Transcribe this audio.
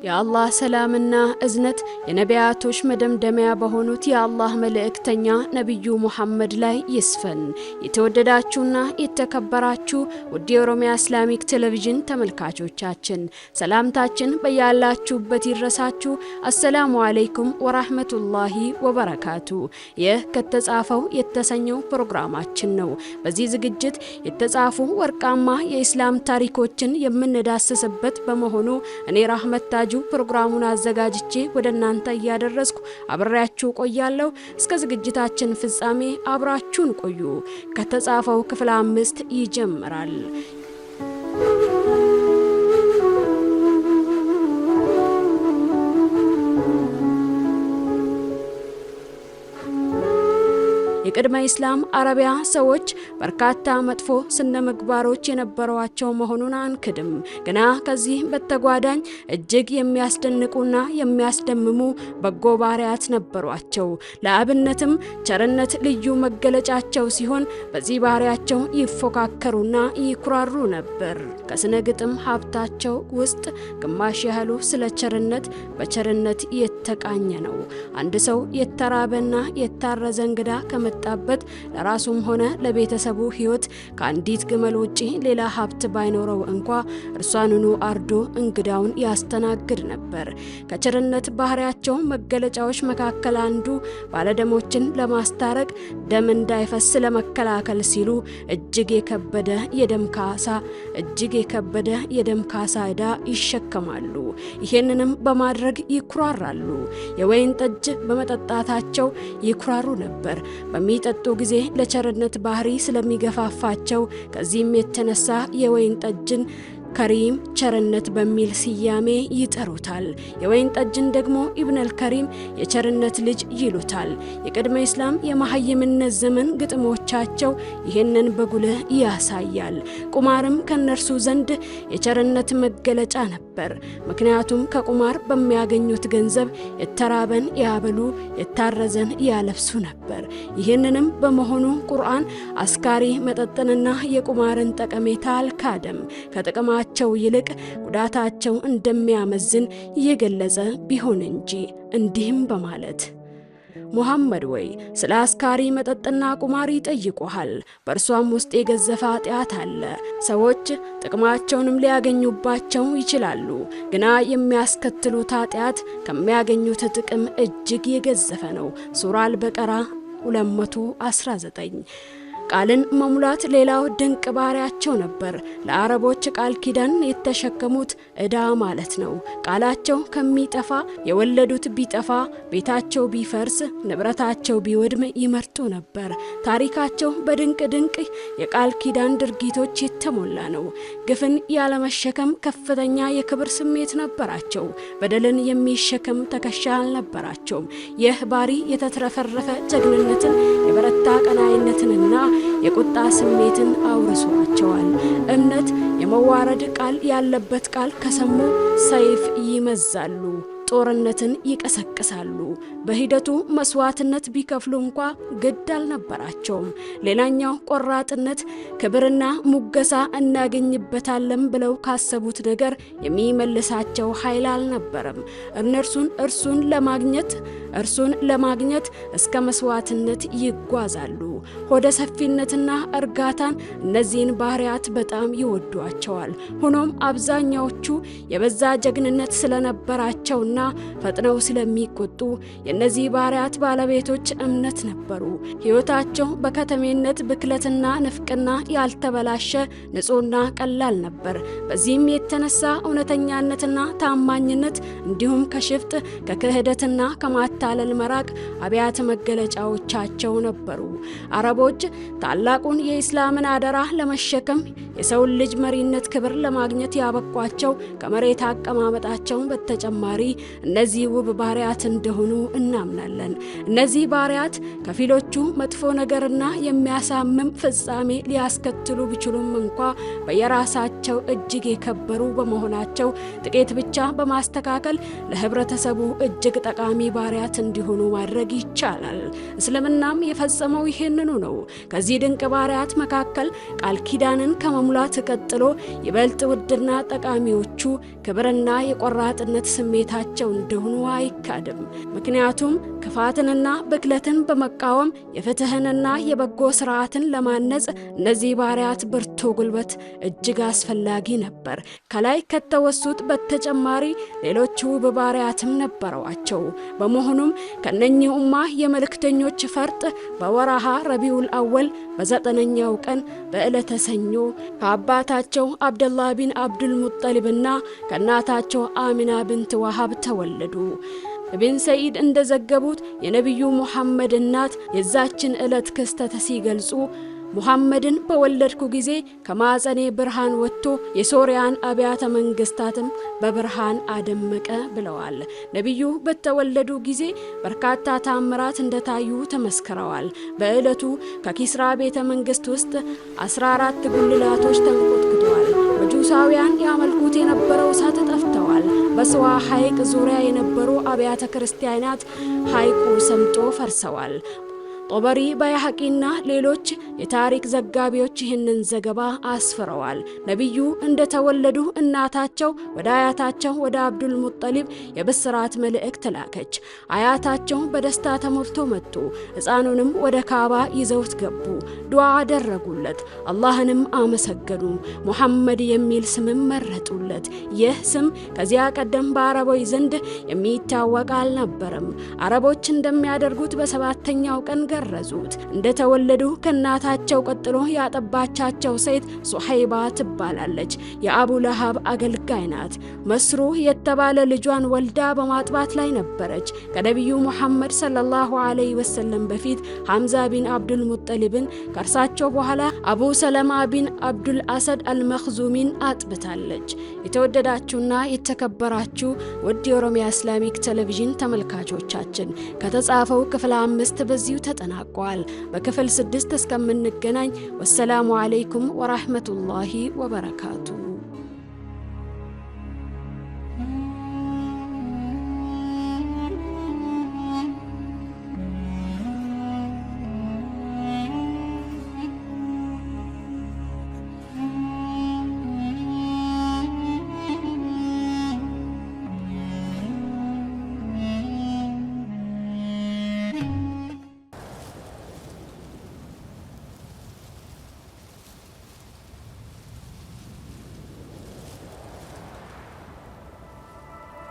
የአላህ ሰላምና እዝነት የነቢያቶች መደምደሚያ በሆኑት የአላህ መልእክተኛ ነብዩ መሐመድ ላይ ይስፈን። የተወደዳችሁና የተከበራችሁ ውድ የኦሮሚያ እስላሚክ ቴሌቪዥን ተመልካቾቻችን ሰላምታችን በያላችሁበት ይድረሳችሁ። አሰላሙ አለይኩም ወራህመቱላሂ ወበረካቱ። ይህ ከተጻፈው የተሰኘው ፕሮግራማችን ነው። በዚህ ዝግጅት የተጻፉ ወርቃማ የኢስላም ታሪኮችን የምንዳስስበት በመሆኑ እኔ ራህመት ፕሮግራሙን አዘጋጅቼ ወደ እናንተ ያደረስኩ አብራችሁ ቆያለሁ። እስከ ዝግጅታችን ፍጻሜ አብራችሁን ቆዩ። ከተጻፈው ክፍል 5 ይጀምራል። የቅድመ ኢስላም አረቢያ ሰዎች በርካታ መጥፎ ስነምግባሮች የነበሯቸው መሆኑን አንክድም። ግና ከዚህ በተጓዳኝ እጅግ የሚያስደንቁና የሚያስደምሙ በጎ ባህሪያት ነበሯቸው። ለአብነትም ቸርነት ልዩ መገለጫቸው ሲሆን በዚህ ባህሪያቸው ይፎካከሩና ይኩራሩ ነበር። ከስነ ግጥም ሀብታቸው ውስጥ ግማሽ ያህሉ ስለ ቸርነት በቸርነት የተቃኘ ነው። አንድ ሰው የተራበና የታረዘ እንግዳ ከመጣበት ለራሱም ሆነ ለቤተሰቡ ህይወት ከአንዲት ግመል ውጪ ሌላ ሀብት ባይኖረው እንኳ እርሷንኑ አርዶ እንግዳውን ያስተናግድ ነበር። ከቸርነት ባህሪያቸው መገለጫዎች መካከል አንዱ ባለደሞችን ለማስታረቅ ደም እንዳይፈስ ለመከላከል ሲሉ እጅግ የከበደ የደም ካሳ ዕዳ ይሸከማሉ። ይሄንንም በማድረግ ይኩራራሉ። የወይን ጠጅ በመጠጣታቸው ይኩራሩ ነበር። በሚጠጡ ጊዜ ለቸርነት ባህሪ ስለሚገፋፋቸው ከዚህም የተነሳ የወይን ጠጅን ከሪም ቸርነት በሚል ስያሜ ይጠሩታል። የወይን ጠጅን ደግሞ ኢብኑል ከሪም የቸርነት ልጅ ይሉታል። የቅድመ ኢስላም የመሐይምነት ዘመን ግጥሞቻቸው ይህንን በጉልህ ያሳያል። ቁማርም ከነርሱ ዘንድ የቸርነት መገለጫ ነበር። ምክንያቱም ከቁማር በሚያገኙት ገንዘብ የተራበን ያበሉ፣ የታረዘን ያለብሱ ነበር። ይህንንም በመሆኑ ቁርአን አስካሪ መጠጥንና የቁማርን ጠቀሜታ አልካደም። ከጥቅማ ቸው ይልቅ ጉዳታቸው እንደሚያመዝን የገለጸ ቢሆን እንጂ እንዲህም በማለት ሙሐመድ ወይ ስለ አስካሪ መጠጥና ቁማር ይጠይቁሃል። በእርሷም ውስጥ የገዘፈ ኃጢአት አለ። ሰዎች ጥቅማቸውንም ሊያገኙባቸው ይችላሉ። ግና የሚያስከትሉት ኃጢአት ከሚያገኙት ጥቅም እጅግ የገዘፈ ነው። ሱራ አልበቀራ 219። ቃልን መሙላት ሌላው ድንቅ ባህሪያቸው ነበር። ለአረቦች ቃል ኪዳን የተሸከሙት ዕዳ ማለት ነው። ቃላቸው ከሚጠፋ የወለዱት ቢጠፋ፣ ቤታቸው ቢፈርስ፣ ንብረታቸው ቢወድም ይመርጡ ነበር። ታሪካቸው በድንቅ የቃል ኪዳን ድርጊቶች የተሞላ ነው። ግፍን ያለመሸከም ከፍተኛ የክብር ስሜት ነበራቸው። በደልን የሚሸከም ትከሻ አልነበራቸውም። ይህ ባህሪ የተትረፈረፈ ጀግንነትን፣ የበረታ ቀናይነትንና የቁጣ ስሜትን አውርሷቸዋል። እምነት የመዋረድ ቃል ያለበት ቃል ከሰሙ ሰይፍ ይመዛሉ፣ ጦርነትን ይቀሰቅሳሉ። በሂደቱ መስዋዕትነት ቢከፍሉ እንኳ ግድ አልነበራቸውም። ሌላኛው ቆራጥነት ክብርና ሙገሳ እናገኝበታለን ብለው ካሰቡት ነገር የሚመልሳቸው ኃይል አልነበረም። እርሱን ለማግኘት እስከ መስዋዕትነት ይጓዛሉ። ሆደ ሰፊነትና እርጋታን እነዚህን ባህሪያት በጣም ይወዷቸዋል። ሆኖም አብዛኛዎቹ የበዛ ጀግንነት ስለነበራቸውና ፈጥነው ስለሚቆጡ የነዚህ ባህሪያት ባለቤቶች እምነት ነበሩ። ህይወታቸው በከተሜነት ብክለትና ንፍቅና ያልተበላሸ ንጹህና ቀላል ነበር። በዚህም የተነሳ እውነተኛነትና ታማኝነት እንዲሁም ከሽፍጥ ከክህደትና ከማታለል መራቅ አብያተ መገለጫዎቻቸው ነበሩ። አረቦች ታላቁን የኢስላምን አደራ ለመሸከም የሰውን ልጅ መሪነት ክብር ለማግኘት ያበቋቸው ከመሬት አቀማመጣቸው በተጨማሪ እነዚህ ውብ ባህሪያት እንደሆኑ እናምናለን። እነዚህ ባህሪያት ከፊሎቹ መጥፎ ነገርና የሚያሳምም ፍጻሜ ሊያስከትሉ ቢችሉም እንኳ በየራሳቸው እጅግ የከበሩ በመሆናቸው ጥቂት ብቻ በማስተካከል ለህብረተሰቡ እጅግ ጠቃሚ ባህሪያት ባሪያት እንዲሆኑ ማድረግ ይቻላል። እስልምናም የፈጸመው ይሄንኑ ነው። ከዚህ ድንቅ ባሪያት መካከል ቃል ኪዳንን ከመሙላት ቀጥሎ ይበልጥ ውድና ጠቃሚዎቹ ክብርና የቆራጥነት ስሜታቸው እንደሆኑ አይካድም። ምክንያቱም ክፋትንና ብክለትን በመቃወም የፍትህንና የበጎ ስርዓትን ለማነጽ እነዚህ ባሪያት ብርቱ ጉልበት እጅግ አስፈላጊ ነበር። ከላይ ከተወሱት በተጨማሪ ሌሎች ውብ ባሪያትም ነበረዋቸው። በመሆኑም ከነኚህ ኡማ የመልእክተኞች ፈርጥ በወርሃ ረቢዑል አወል በ9ኛው ቀን በዕለተ ሰኞ ከአባታቸው አብደላህ ቢን አብዱል ሙጠሊብና ከእናታቸው አሚና ብንት ወሃብ ተወለዱ። ኢብን ሰዒድ እንደዘገቡት የነቢዩ ሙሐመድ እናት የዛችን ዕለት ክስተት ሲገልጹ ሙሐመድን በወለድኩ ጊዜ ከማፀኔ ብርሃን ወጥቶ የሶሪያን አብያተ መንግስታትም በብርሃን አደመቀ ብለዋል። ነቢዩ በተወለዱ ጊዜ በርካታ ታምራት እንደታዩ ተመስክረዋል። በዕለቱ ከኪስራ ቤተ መንግስት ውስጥ 14 ጉልላቶች ተንቆጥቁጠዋል። መጁሳውያን ያመልኩት የነበረው እሳት ጠፍተዋል። በስዋ ሐይቅ ዙሪያ የነበሩ አብያተ ክርስቲያናት ሐይቁ ሰምጦ ፈርሰዋል። ጦበሪ ባይሐቂና ሌሎች የታሪክ ዘጋቢዎች ይህንን ዘገባ አስፍረዋል። ነቢዩ እንደተወለዱ እናታቸው ወደ አያታቸው ወደ አብዱል ሙጠሊብ የብስራት መልእክት ላከች። አያታቸው በደስታ ተሞልቶ መጡ። ሕፃኑንም ወደ ካባ ይዘውት ገቡ። ዱዓ አደረጉለት፣ አላህንም አመሰገኑ። ሙሐመድ የሚል ስምም መረጡለት። ይህ ስም ከዚያ ቀደም በአረቦች ዘንድ የሚታወቅ አልነበረም። አረቦች እንደሚያደርጉት በሰባተኛው ቀን ገረዙት። እንደተወለዱ ከእናታቸው ቀጥሎ ያጠባቻቸው ሴት ሱሐይባ ትባላለች። የአቡ ለሃብ አገልጋይ ናት። መስሩ የተባለ ልጇን ወልዳ በማጥባት ላይ ነበረች። ከነቢዩ ሙሐመድ ሰለላሁ ዐለይሂ ወሰለም በፊት ሐምዛ ቢን አብዱል ሙጠሊብን ከእርሳቸው በኋላ አቡ ሰለማ ቢን አብዱል አሰድ አልመኽዙሚን አጥብታለች። የተወደዳችሁና የተከበራችሁ ውድ የኦሮሚያ ኢስላሚክ ቴሌቪዥን ተመልካቾቻችን ከተጻፈው ክፍል 5 በዚሁ ተጠናቋል። በክፍል 6 እስከምንገናኝ ወሰላሙ አለይኩም ወራህመቱላሂ ወበረካቱ።